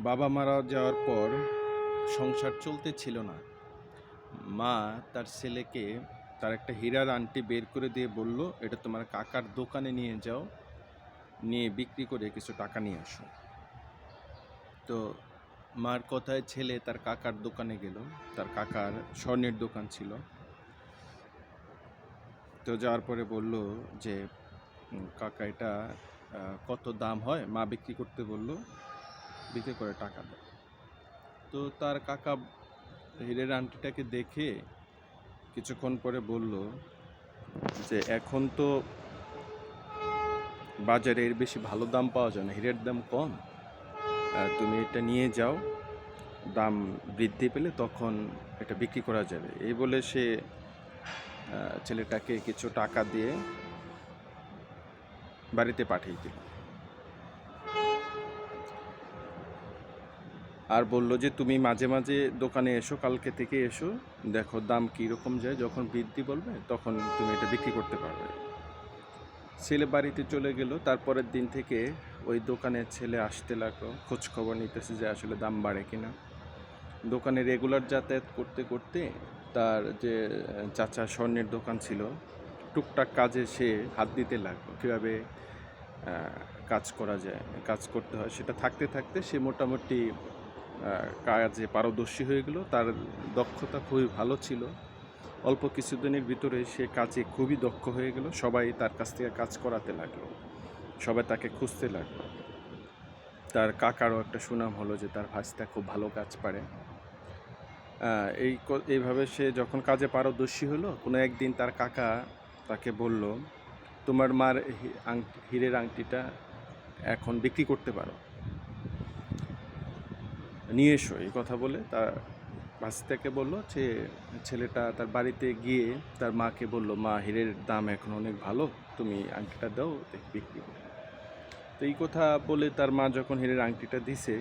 বাবা মারা যাওয়ার পর সংসার চলতে ছিল না। মা তার ছেলেকে তার একটা হীরার আংটি বের করে দিয়ে বলল, এটা তোমার কাকার দোকানে নিয়ে যাও, নিয়ে বিক্রি করে কিছু টাকা নিয়ে আসো। তো মার কথায় ছেলে তার কাকার দোকানে গেল। তার কাকার স্বর্ণের দোকান ছিল। তো যাওয়ার পরে বলল যে কাকা এটা কত দাম হয়? মা বিক্রি করতে বলল, বিক্রি করে টাকা দাও। তো তার কাকা হীরের আংটিটাকে দেখে কিছুক্ষণ পরে বলল যে এখন তো বাজারে এর বেশি ভালো দাম পাওয়া যায় না, হীরের দাম কম, তুমি এটা নিয়ে যাও, দাম বৃদ্ধি পেলে তখন এটা বিক্রি করা যাবে। এই বলে সে ছেলেটাকে কিছু টাকা দিয়ে বাড়িতে পাঠিয়ে দিল আর বলল যে তুমি মাঝে মাঝে দোকানে এসো, কালকে থেকে এসো, দেখো দাম কীরকম যায়, যখন বৃদ্ধি বলবে তখন তুমি এটা বিক্রি করতে পারবে। ছেলে বাড়িতে চলে গেল। তারপরের দিন থেকে ওই দোকানের ছেলে আসতে লাগলো, খোঁজ খবর নিতেছে যে আসলে দাম বাড়ে কিনা। দোকানে রেগুলার যাতায়াত করতে করতে তার যে চাচা স্বর্ণের দোকান ছিল, টুকটাক কাজে সে হাত দিতে লাগলো, কীভাবে কাজ করা যায়, কাজ করতে হয়, সেটা থাকতে থাকতে সে মোটামুটি কাজে পারদর্শী হয়ে গেল। তার দক্ষতা খুবই ভালো ছিল। অল্প কিছুদিনের ভিতরে সে কাজে খুবই দক্ষ হয়ে গেল। সবাই তার কাছ থেকে কাজ করাতে লাগলো, সবাই তাকে খুঁজতে লাগলো। তার কাকারও একটা সুনাম হলো যে তার ভাইস্তা খুব ভালো কাজ পারে। এইভাবে সে যখন কাজে পারদর্শী হলো, কোনো একদিন তার কাকা তাকে বলল, তোমার মার হীরের আংটিটা এখন বিক্রি করতে পারো, নিয়ে এসো। এই কথা বলে তার ভাস্তাকে বলল। যে ছেলেটা তার বাড়িতে গিয়ে তার মাকে বলল, মা, হীরের দাম এখন অনেক ভালো, তুমি আংটিটা দাও, বিক্রি করো। তো এই কথা বলে তার মা যখন হীরের আংটিটা দিছে,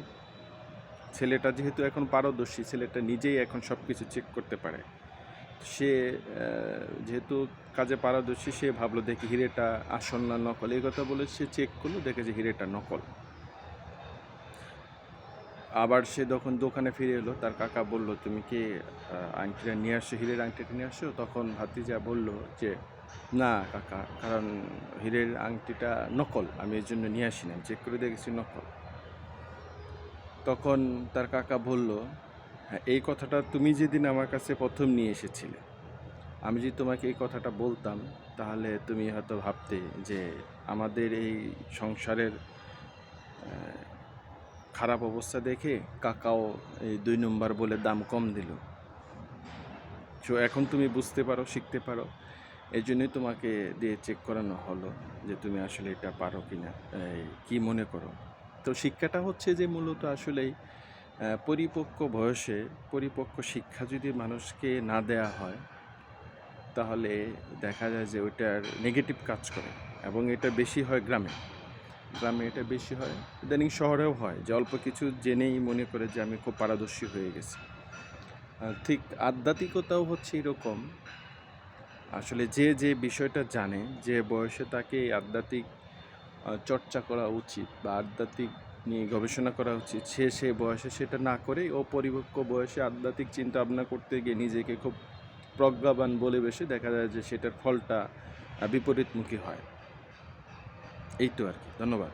ছেলেটা যেহেতু এখন পারদর্শী, ছেলেটা নিজেই এখন সব কিছু চেক করতে পারে। সে যেহেতু কাজে পারদর্শী, সে ভাবলো দেখি হীরেটা আসল না নকল। এই কথা বলে সে চেক করলো, দেখে যে হীরেটা নকল। আবার সে যখন দোকানে ফিরে এলো, তার কাকা বলল, তুমি কি আংটিটা নিয়ে আসছো, হীরের আংটিটা নিয়ে আসছো? তখন ভাতিজা বলল যে না কাকা, কারণ হীরের আংটিটা নকল, আমি এর জন্য নিয়ে আসি না, চেক করে দেখেছি নকল। তখন তার কাকা বলল, হ্যাঁ, এই কথাটা তুমি যেদিন আমার কাছে প্রথম নিয়ে এসেছিলে, আমি যদি তোমাকে এই কথাটা বলতাম, তাহলে তুমি হয়তো ভাবতে যে আমাদের এই সংসারের খারাপ অবস্থা দেখে কাকাও এই 2 নম্বর বলে দাম কম দিল। সো এখন তুমি বুঝতে পারো, শিখতে পারো, এই জন্যই তোমাকে দিয়ে চেক করানো হলো যে তুমি আসলে এটা পারো কিনা, কি মনে করো। তো শিক্ষাটা হচ্ছে যে মূলত আসলেই পরিপক্ক বয়সে পরিপক্ক শিক্ষা যদি মানুষকে না দেয়া হয়, তাহলে দেখা যায় যে ওইটার নেগেটিভ কাজ করে। এবং এটা বেশি হয় গ্রামে, এটা বেশি হয়। ইদানিং শহরেও হয় যে অল্প কিছু জেনেই মনে করে যে আমি খুব পারদর্শী হয়ে গেছি। ঠিক আধ্যাত্মিকতাও হচ্ছে এরকম। আসলে যে বিষয়টা জানে, যে বয়সে তাকে আধ্যাত্মিক চর্চা করা উচিত বা আধ্যাত্মিক নিয়ে গবেষণা করা উচিত, সে বয়সে সেটা না করে অপরিপক্ক বয়সে আধ্যাত্মিক চিন্তা ভাবনা করতে গিয়ে নিজেকে খুব প্রজ্ঞাবান বলে বেশি দেখা যায় যে সেটার ফলটা বিপরীতমুখী হয়। এই তো আর কি। ধন্যবাদ।